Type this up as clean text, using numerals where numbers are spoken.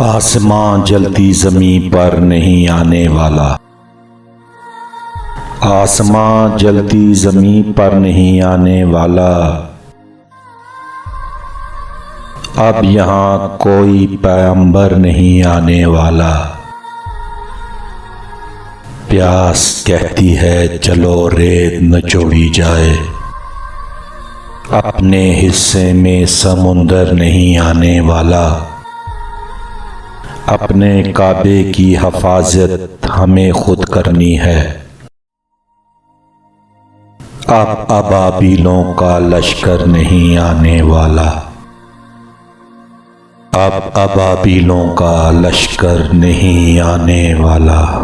आसमां जलती ज़मीं पर नहीं आने वाला। आसमां जलती ज़मीं पर नहीं आने वाला। अब यहाँ कोई पैगंबर नहीं आने वाला। प्यास कहती है चलो रेत निचोड़ी जाए। अपने हिस्से में समुंदर नहीं आने वाला। अपने काबे की हिफाजत हमें खुद करनी है। अब अबाबिलों का लश्कर नहीं आने वाला। अब अबाबिलों का लश्कर नहीं आने वाला।